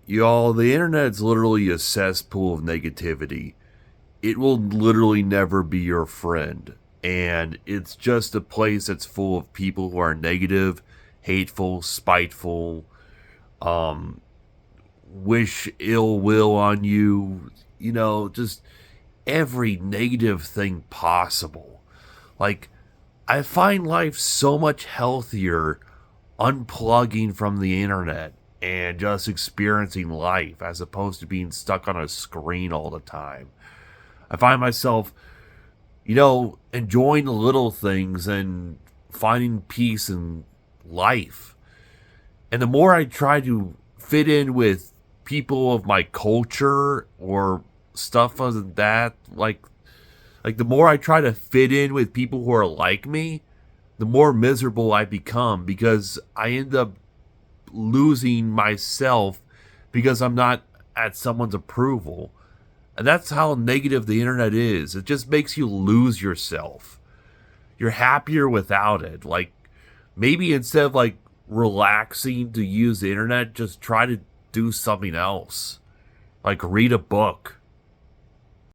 Y'all, the internet is literally a cesspool of negativity. It will literally never be your friend. And it's just a place that's full of people who are negative, hateful, spiteful, um, wish ill will on you. Just every negative thing possible. Like, I find life so much healthier unplugging from the internet and just experiencing life as opposed to being stuck on a screen all the time. I find myself, enjoying the little things and finding peace in life. And the more I try to fit in with people of my culture or stuff other than that, like the more I try to fit in with people who are like me, the more miserable I become because I end up losing myself because I'm not at someone's approval. And that's how negative the internet is. It just makes you lose yourself. You're happier without it. Like, maybe instead of like relaxing to use the internet, just try to do something else. Like read a book.